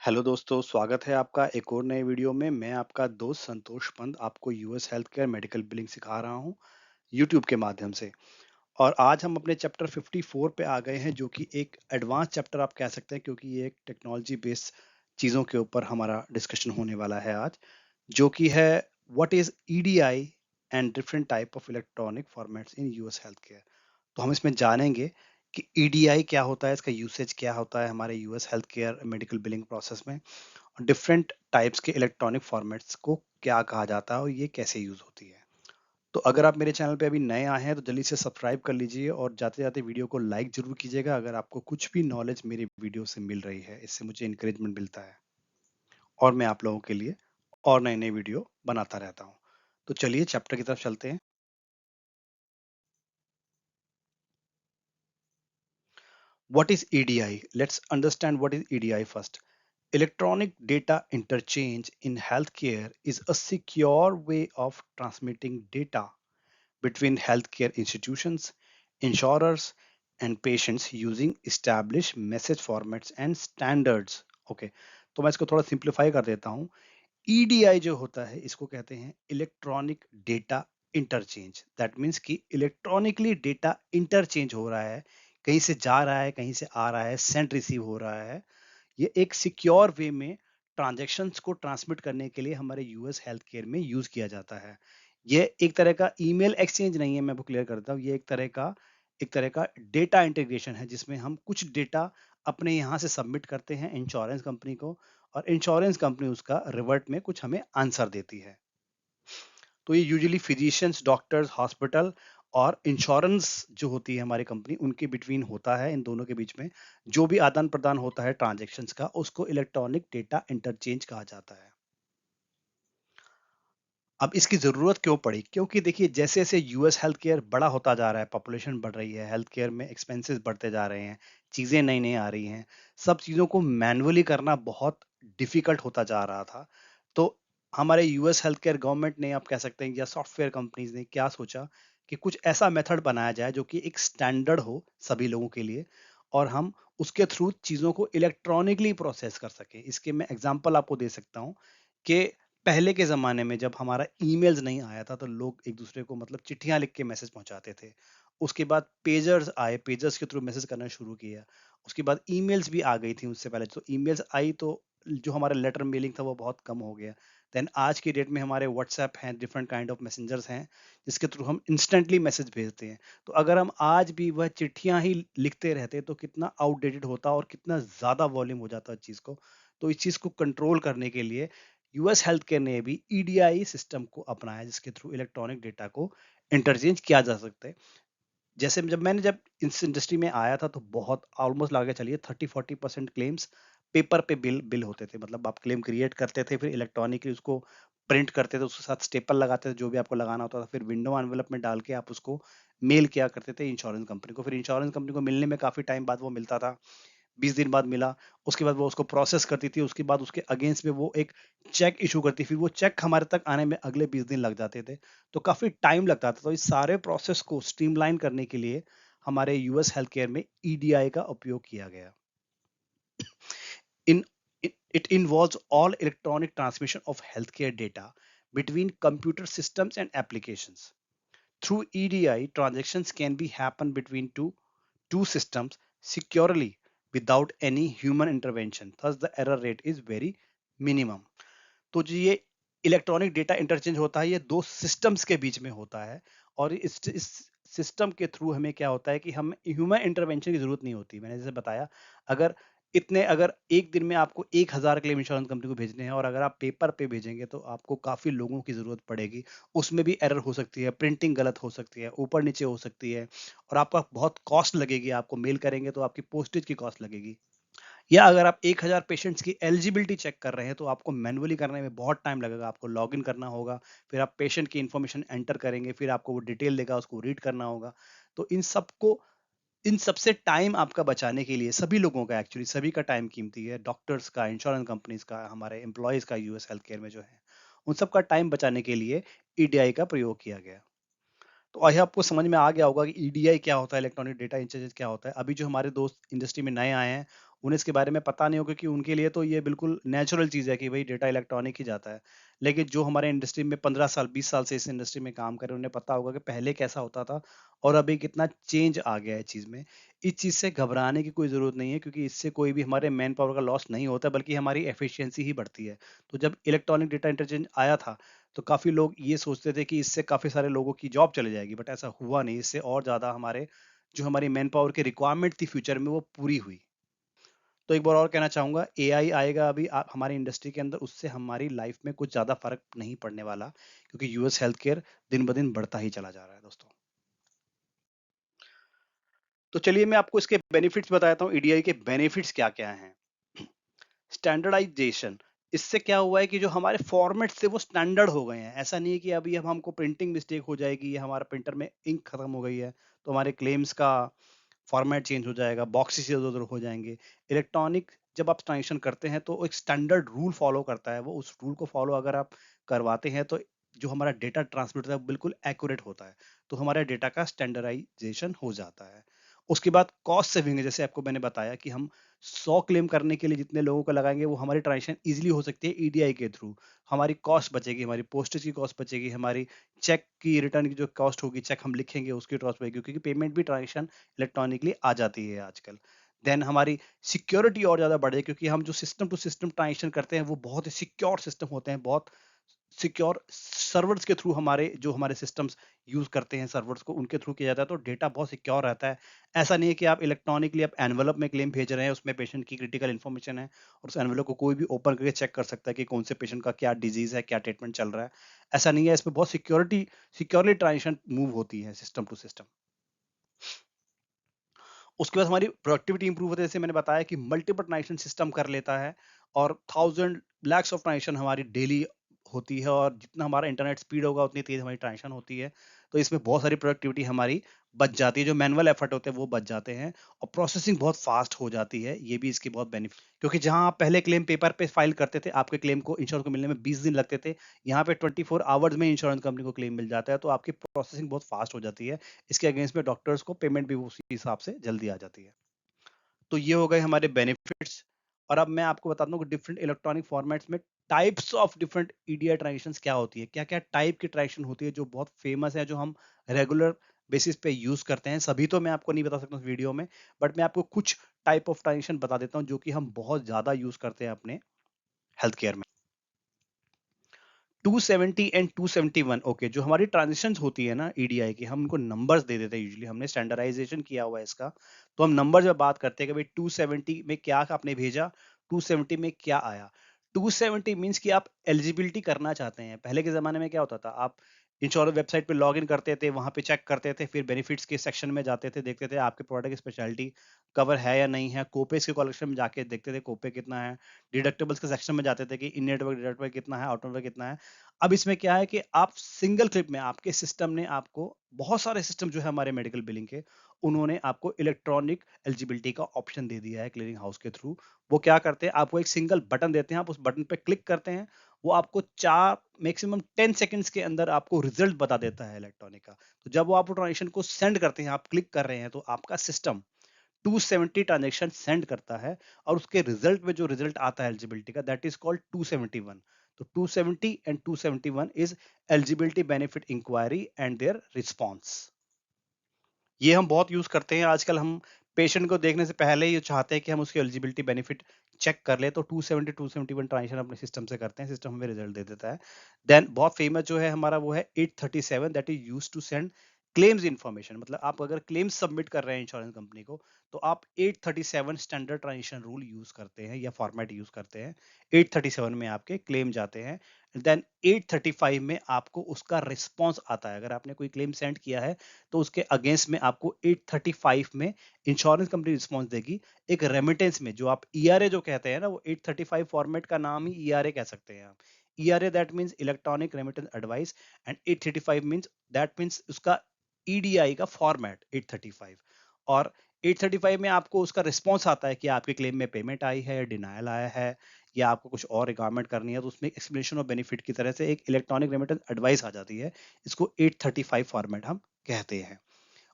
Hello दोस्तों, स्वागत है आपका एक और नए वीडियो में। मैं आपका दोस्त संतोष पंत आपको US health care medical billing सिखा रहा हूँ यूट्यूब के माध्यम से। और आज हम अपने चैप्टर 54 पे आ गए हैं, जो कि एक एडवांस चैप्टर आप कह सकते हैं, क्योंकि ये एक टेक्नोलॉजी बेस्ड चीज़ों के ऊपर हमारा डिस्कशन होने वाला है आज, जो कि है what is EDI and different type of electronic formats in US health care. तो हम इसमें जानेंगे कि ईडीआई क्या होता है, इसका यूसेज क्या होता है हमारे US health care medical billing process में, डिफरेंट टाइप्स के इलेक्ट्रॉनिक फॉर्मेट्स को क्या कहा जाता है और ये कैसे यूज होती है। तो अगर आप मेरे चैनल पे अभी नए आए हैं तो जल्दी से सब्सक्राइब कर लीजिए और जाते जाते वीडियो को लाइक जरूर कीजिएगा अगर आपको कुछ भी नॉलेज मेरी वीडियो से मिल रही है। इससे मुझे इंकरेजमेंट मिलता है और मैं आप लोगों के लिए और नए नए वीडियो बनाता रहता हूँ। तो चलिए चैप्टर की तरफ चलते हैं। What is EDI? Let's understand what is EDI first. Electronic data interchange in healthcare is a secure way of transmitting data between healthcare institutions, insurers, and patients using established message formats and standards. Okay, तो मैं इसको थोड़ा simplify कर देता हूँ। EDI जो होता है इसको कहते हैं electronic data interchange. That means कि इलेक्ट्रॉनिकली डेटा इंटरचेंज हो रहा है, कहीं से जा रहा है, कहीं से आ रहा है, सेंड रिसीव हो रहा है। ये एक सिक्योर वे में ट्रांजैक्शंस को ट्रांसमिट करने के लिए हमारे यूएस हेल्थ केयर में यूज किया जाता है। ये एक तरह का ईमेल एक्सचेंज नहीं है, मैं आपको क्लियर करता हूँ। ये एक तरह का डेटा इंटीग्रेशन है, जिसमें हम कुछ डेटा अपने यहाँ से सबमिट करते हैं इंश्योरेंस कंपनी को, और इंश्योरेंस कंपनी उसका रिवर्ट में कुछ हमें आंसर देती है। तो ये यूजुअली फिजिशियंस, डॉक्टर्स, हॉस्पिटल और इंश्योरेंस जो होती है हमारी कंपनी, उनके बिटवीन होता है। इन दोनों के बीच में जो भी आदान प्रदान होता है ट्रांजैक्शंस का, उसको इलेक्ट्रॉनिक डेटा इंटरचेंज कहा जाता है। अब इसकी जरूरत क्यों पड़ी? क्योंकि देखिए, जैसे जैसे यूएस हेल्थ केयर बड़ा होता जा रहा है, पॉपुलेशन बढ़ रही है, हेल्थ केयर में एक्सपेंसेस बढ़ते जा रहे हैं, चीजें नई नई आ रही हैं, सब चीजों को मैन्युअली करना बहुत डिफिकल्ट होता जा रहा था। तो हमारे यूएस हेल्थ केयर गवर्नमेंट ने, आप कह सकते हैं, या सॉफ्टवेयर कंपनीज ने क्या सोचा कि कुछ ऐसा मेथड बनाया जाए जो कि एक स्टैंडर्ड हो सभी लोगों के लिए, और हम उसके थ्रू चीजों को इलेक्ट्रॉनिकली प्रोसेस कर सकें। इसके मैं एग्जांपल आपको दे सकता हूँ कि पहले के ज़माने में जब हमारा ईमेल्स नहीं आया था, तो लोग एक दूसरे को मतलब चिट्ठियां लिख के मैसेज पहुंचाते थे। उसके बाद पेजर्स आए, पेजर्स के थ्रू मैसेज करना शुरू किया। उसके बाद ईमेल्स भी आ गई थी। उससे पहले तो ईमेल्स आई, तो जो हमारा लेटर मेलिंग था वो बहुत कम हो गया। देन आज की डेट में हमारे व्हाट्सएप हैं, डिफरेंट काइंड ऑफ मैसेंजर्स हैं, जिसके थ्रू हम इंस्टेंटली मैसेज भेजते हैं। तो अगर हम आज भी वह चिट्ठियां ही लिखते रहते तो कितना आउटडेटेड होता और कितना ज़्यादा वॉल्यूम हो जाता चीज़ को। तो इस चीज़ को कंट्रोल करने के लिए यूएस हेल्थ केयर ने भी ईडीआई सिस्टम को अपनाया, जिसके थ्रू इलेक्ट्रॉनिक डेटा को इंटरचेंज किया जा सकता है। जैसे जब इस इंडस्ट्री में आया था, तो बहुत ऑलमोस्ट लगा के चलिए 30-40% क्लेम्स पेपर पे बिल होते थे। मतलब आप क्लेम क्रिएट करते थे, फिर इलेक्ट्रॉनिकली उसको प्रिंट करते थे, उसके साथ स्टेपल लगाते थे, जो भी आपको लगाना होता था, फिर विंडो एनवेलप में डाल के आप उसको मेल किया करते थे इंश्योरेंस कंपनी को। फिर इंश्योरेंस कंपनी को मिलने में काफी टाइम बाद वो मिलता था, 20 दिन बाद मिला। उसके बाद वो उसको प्रोसेस करती थी, उसके बाद उसके अगेंस्ट में वो एक चेक इशू करती, फिर वो चेक हमारे तक आने में अगले 20 दिन लग जाते थे। तो काफी टाइम लगता था। तो इस सारे प्रोसेस को स्ट्रीमलाइन करने के लिए हमारे यूएस हेल्थ केयर में ईडीआई का उपयोग किया गया। In it involves all electronic transmission of healthcare data between computer systems and applications. Through EDI, transactions can be happen between two systems securely without any human intervention. Thus, the error rate is very minimum. तो जो ये electronic data interchange होता है, ये दो systems के बीच में होता है। और इस सिस्टम के थ्रू हमें क्या होता है कि हम ह्यूमन इंटरवेंशन की जरूरत नहीं होती। मैंने जैसे बताया, अगर अगर एक दिन में आपको 1000 क्लेम इंश्योरेंस कंपनी को भेजने हैं, और अगर आप पेपर पे भेजेंगे तो आपको काफी लोगों की जरूरत पड़ेगी। उसमें भी एरर हो सकती है, प्रिंटिंग गलत हो सकती है, ऊपर नीचे हो सकती है, और आपका बहुत कॉस्ट लगेगी। आपको मेल करेंगे तो आपकी पोस्टेज की कॉस्ट लगेगी। या अगर आप 1000 पेशेंट्स की एलिजिबिलिटी चेक कर रहे हैं, तो आपको मैन्युअली करने में बहुत टाइम लगेगा। आपको लॉगिन करना होगा, फिर आप पेशेंट की इंफॉर्मेशन एंटर करेंगे, फिर आपको वो डिटेल देगा, उसको रीड करना होगा। तो इन सबसे टाइम आपका बचाने के लिए, सभी लोगों का, एक्चुअली सभी का टाइम कीमती है, डॉक्टर्स का, इंश्योरेंस कंपनीज का, हमारे एम्प्लॉयज का, यूएस हेल्थ केयर में जो है, उन सबका टाइम बचाने के लिए ईडीआई का प्रयोग किया गया। तो आई आपको समझ में आ गया होगा कि ईडीआई क्या होता है, इलेक्ट्रॉनिक डेटा इंटरचेंज क्या होता है। अभी जो हमारे दोस्त इंडस्ट्री में नए आए हैं, उन्हें इसके बारे में पता नहीं होगा कि उनके लिए तो ये बिल्कुल नेचुरल चीज़ है कि भाई डेटा इलेक्ट्रॉनिक ही जाता है। लेकिन जो हमारे इंडस्ट्री में 15 साल 20 साल से इस इंडस्ट्री में काम कर रहे हैं उन्हें पता होगा कि पहले कैसा होता था और अभी कितना चेंज आ गया है चीज़ में। इस चीज़ से घबराने की कोई ज़रूरत नहीं है क्योंकि इससे कोई भी हमारे मैन पावर का लॉस नहीं होता बल्कि हमारी एफिशिएंसी ही बढ़ती है। तो जब इलेक्ट्रॉनिक डेटा इंटरचेंज आया था तो काफ़ी लोग ये सोचते थे कि इससे काफ़ी सारे लोगों की जॉब चली जाएगी, बट ऐसा हुआ नहीं। इससे और ज़्यादा हमारे जो हमारी मैन पावर की रिक्वायरमेंट थी फ्यूचर में वो पूरी हुई। तो एक बार और कहना चाहूँगा, एआई आएगा अभी हमारी इंडस्ट्री के अंदर, उससे हमारी लाइफ में कुछ ज़्यादा फ़र्क नहीं पड़ने वाला क्योंकि यूएस हेल्थ केयर दिन-ब-दिन बढ़ता ही चला जा रहा है दोस्तों। तो चलिए मैं आपको इसके बेनिफिट्स बताता हूँ, ईडीआई के बेनिफिट्स क्या-क्या हैं। स्टैंडर्डाइजेशन, इससे क्या हुआ है कि जो हमारे फॉर्मेट्स थे वो स्टैंडर्ड हो गए हैं। ऐसा नहीं है कि अभी अब हमको प्रिंटिंग मिस्टेक हो जाएगी या हमारा प्रिंटर में इंक खत्म हो गई है तो हमारे क्लेम्स का फॉर्मेट चेंज हो जाएगा, बॉक्सेस इधर-उधर हो जाएँगे। इलेक्ट्रॉनिक जब आप ट्रांज़ैक्शन करते हैं तो एक स्टैंडर्ड रूल फॉलो करता है वो, उस रूल को फॉलो अगर आप करवाते हैं तो जो हमारा डेटा ट्रांसमिट होता है वो बिल्कुल एक्यूरेट होता है। तो हमारे डेटा का स्टैंडर्डाइज़ेशन हो जाता है। उसके बाद कॉस्ट सेविंग है, जैसे आपको मैंने बताया कि हम 100 क्लेम करने के लिए जितने लोगों को लगाएँगे वो हमारी ट्रांज़ैक्शन ईज़िली हो सकती है ईडीआई के थ्रू। हमारी कॉस्ट बचेगी, हमारी पोस्टेज की कॉस्ट बचेगी, हमारी चेक की रिटर्न की जो कॉस्ट होगी, चेक हम लिखेंगे उसकी कॉस्ट बचेगी क्योंकि पेमेंट भी ट्रांज़ैक्शन इलेक्ट्रॉनिकली आ जाती है आजकल। देन हमारी सिक्योरिटी और ज़्यादा बढ़ जाएगी क्योंकि हम जो सिस्टम टू सिस्टम ट्रांज़ैक्शन करते हैं वो बहुत ही सिक्योर सिस्टम होते हैं, बहुत सिक्योर सर्वर्स के थ्रू हमारे जो हमारे सिस्टम्स यूज़ करते हैं सर्वर्स को उनके थ्रू किया जाता है तो डेटा बहुत सिक्योर रहता है। ऐसा नहीं है कि आप इलेक्ट्रॉनिकली आप एनवेलप में क्लेम भेज रहे हैं, उसमें पेशेंट की क्रिटिकल इन्फॉर्मेशन है और उस एनवेलप को कोई भी ओपन करके चेक कर सकता है कि कौन से पेशेंट का क्या डिज़ीज़ है, क्या ट्रीटमेंट चल रहा है। ऐसा नहीं है, इसमें बहुत सिक्योरली ट्रांज़ैक्शन मूव होती है सिस्टम टू सिस्टम। उसके बाद हमारी प्रोडक्टिविटी इंप्रूव होती है, जैसे मैंने बताया कि मल्टीपल ट्रांज़ैक्शन सिस्टम कर लेता है और 1000 लैक्स ऑफ ट्रांज़ैक्शन हमारी डेली होती है और जितना हमारा इंटरनेट स्पीड होगा उतनी तेज़ हमारी ट्रांज़ैक्शन होती है। तो इसमें बहुत सारी प्रोडक्टिविटी हमारी बच जाती है, जो मैनुअल एफर्ट होते हैं वो बच जाते हैं और प्रोसेसिंग बहुत फास्ट हो जाती है, ये भी इसकी बहुत बेनिफिट क्योंकि जहाँ आप पहले क्लेम पेपर पे फाइल करते थे, आपके क्लेम को इंश्योरेंस को मिलने में 20 दिन लगते थे, यहाँ पे 24 आवर्स में इंश्योरेंस कंपनी को क्लेम मिल जाता है, तो आपकी प्रोसेसिंग बहुत फास्ट हो जाती है। इसके अगेंस्ट में डॉक्टर्स को पेमेंट भी उसी हिसाब से जल्दी आ जाती है। तो ये हो गए हमारे बेनिफिट्स और अब मैं आपको बताता हूँ कि डिफरेंट इलेक्ट्रॉनिक फॉर्मेट्स में types of different EDI transactions क्या होती है, क्या-क्या टाइप की ट्रांजैक्शन होती है जो बहुत फेमस है, जो हम रेगुलर बेसिस पे यूज करते हैं। सभी तो मैं आपको नहीं बता सकता उस वीडियो में, बट मैं आपको कुछ टाइप ऑफ ट्रांजैक्शन बता देता हूँ जो कि हम बहुत ज्यादा यूज करते हैं अपने हेल्थ केयर में। 270 एंड 271, ओके, जो हमारी ट्रांजिशंस होती है ना ईडीआई की, हम उनको नंबर्स दे देते हैं। यूजुअली हमने स्टैंडर्डाइजेशन किया हुआ है इसका, तो हम नंबर जब बात करते हैं कि भाई 270 में क्या आपने भेजा, 270 में क्या आया। 270 मींस कि आप एलिजिबिलिटी करना चाहते हैं। पहले के जमाने में क्या होता था, आप इंश्योरेंस वेबसाइट पे लॉग इन करते थे, वहां पे चेक करते थे, फिर बेनिफिट्स के सेक्शन में जाते थे, देखते थे आपके प्रोडक्ट की स्पेशलिटी कवर है या नहीं है, कोपेस के कलेक्शन में जाके देखते थे कोपे कितना है, डिडक्टेबल्स के सेक्शन में जाते थे कि इन नेटवर्क डिडक्टेबल कितना है, आउट नेटवर्क कितना है। अब इसमें क्या है कि आप सिंगल क्लिक में आपके सिस्टम ने आपको बहुत सारे सिस्टम जो है हमारे मेडिकल बिलिंग के, उन्होंने आपको इलेक्ट्रॉनिक एलिजिबिलिटी का ऑप्शन दे दिया है क्लियरिंग हाउस के थ्रू। वो क्या करते हैं, आपको एक सिंगल बटन देते हैं, आप उस बटन पे क्लिक करते हैं, वो आपको 4 मैक्सिमम 10 सेकंड्स के अंदर आपको रिजल्ट बता देता है इलेक्ट्रॉनिक का। तो जब वो आप ट्रांजेक्शन को सेंड करते हैं, आप क्लिक कर रहे हैं, तो आपका सिस्टम 270 ट्रांजेक्शन सेंड करता है और उसके रिजल्ट में जो रिजल्ट आता है एलिजिबिलिटी का, दैट इज कॉल्ड 271। तो 270 and 271 is eligibility benefit inquiry and their response. ये हम बहुत यूज करते हैं आजकल। हम पेशेंट को देखने से पहले ही चाहते हैं कि हम उसकी एलिजिबिलिटी बेनिफिट चेक कर ले, तो 270 271 ट्रांजेक्शन अपने सिस्टम से करते हैं, सिस्टम हमें रिजल्ट दे देता है। देन बहुत फेमस जो है हमारा वो है 837, that is use to send claims information. मतलब आप अगर क्लेम्स सबमिट कर रहे हैं इंश्योरेंस कंपनी को, तो आप 837 स्टैंडर्ड ट्रांजेक्शन रूल यूज करते हैं या फॉर्मेट यूज करते हैं। 837 में आपके क्लेम जाते हैं, देन 835 में आपको उसका रिस्पॉन्स आता है। अगर आपने कोई क्लेम सेंड किया है तो उसके अगेंस्ट में आपको 835 में इंश्योरेंस कंपनी रिस्पॉन्स देगी। एक रेमिटेंस में जो आप ईआरए जो कहते हैं ना, वो 835 फॉर्मेट का नाम ही ईआरए कह सकते हैं आप। ERA that means electronic remittance advice and 835 means that means उसका ईडीआई का फॉर्मेट 835। और 835 में आपको उसका रिस्पॉन्स आता है कि आपके क्लेम में पेमेंट आई है, डिनायल आया है, या आपको कुछ और रिक्वायरमेंट करनी है, तो उसमें एक्सप्लेनेशन ऑफ बेनिफिट की तरह से एक इलेक्ट्रॉनिक रेमिटेंस एडवाइस आ जाती है। इसको 835 फॉर्मेट हम कहते हैं।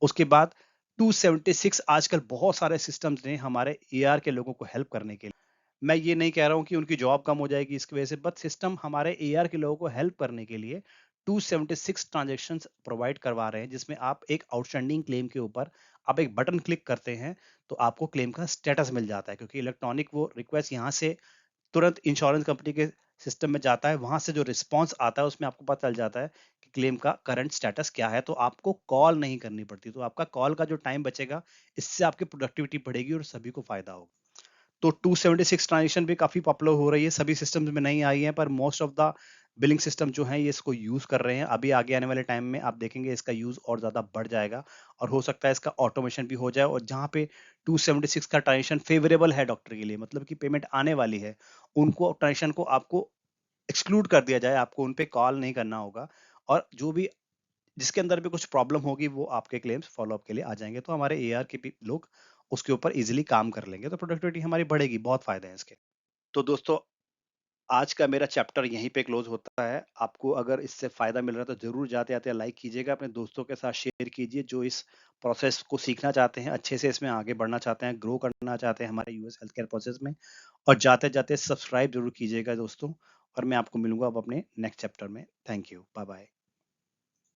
उसके बाद 276 आजकल बहुत सारे सिस्टम्स ने हमारे एआर के लोगों को हेल्प करने के लिए। मैं ये नहीं कह रहा हूँ कि उनकी जॉब कम हो जाएगी इसकी वजह से, बट सिस्टम हमारे एआर के लोगों को हेल्प करने के लिए 276 ट्रांजैक्शंस प्रोवाइड करवा रहे हैं, जिसमें आप एक आउटस्टैंडिंग क्लेम के ऊपर आप एक बटन क्लिक करते हैं तो आपको क्लेम का स्टेटस मिल जाता है, क्योंकि इलेक्ट्रॉनिक वो रिक्वेस्ट यहाँ से तुरंत इंश्योरेंस कंपनी के सिस्टम में जाता है, वहां से जो रिस्पॉन्स आता है उसमें आपको पता चल जाता है कि क्लेम का करंट स्टेटस क्या है, तो आपको कॉल नहीं करनी पड़ती, तो आपका कॉल का जो टाइम बचेगा, इससे आपकी प्रोडक्टिविटी बढ़ेगी और सभी को फायदा होगा। तो 276 ट्रांजेक्शन भी काफी पॉपुलर हो रही है, सभी सिस्टम्स में नहीं आई है, पर most of the billing system जो है ये इसको यूज कर रहे हैं। अभी आगे आने वाले टाइम में आप देखेंगे इसका यूज और ज्यादा बढ़ जाएगा, और हो सकता है इसका ऑटोमेशन भी हो जाए, और जहां पे 276 का ट्रांजेक्शन फेवरेबल है डॉक्टर के लिए, मतलब कि पेमेंट आने वाली है, उनको ट्रांजेक्शन को आपको एक्सक्लूड कर दिया जाए, आपको उन पे कॉल नहीं करना होगा, और जो भी जिसके अंदर भी कुछ प्रॉब्लम होगी वो आपके क्लेम्स फॉलोअप के लिए आ जाएंगे, तो हमारे एआर के भी लोग उसके ऊपर इजीली काम कर लेंगे, तो प्रोडक्टिविटी हमारी बढ़ेगी, बहुत फायदे हैं इसके। तो दोस्तों, आज का मेरा चैप्टर यहीं पे क्लोज होता है। आपको अगर इससे फायदा मिल रहा है तो जरूर जाते आते लाइक कीजिएगा, अपने दोस्तों के साथ शेयर कीजिए जो इस प्रोसेस को सीखना चाहते हैं, अच्छे से इसमें आगे बढ़ना चाहते हैं, ग्रो करना चाहते हैं हमारे यूएस हेल्थ केयर प्रोसेस में। और जाते जाते सब्सक्राइब जरूर कीजिएगा दोस्तों, और मैं आपको मिलूंगा अब अपने नेक्स्ट चैप्टर में। Thank you, bye bye.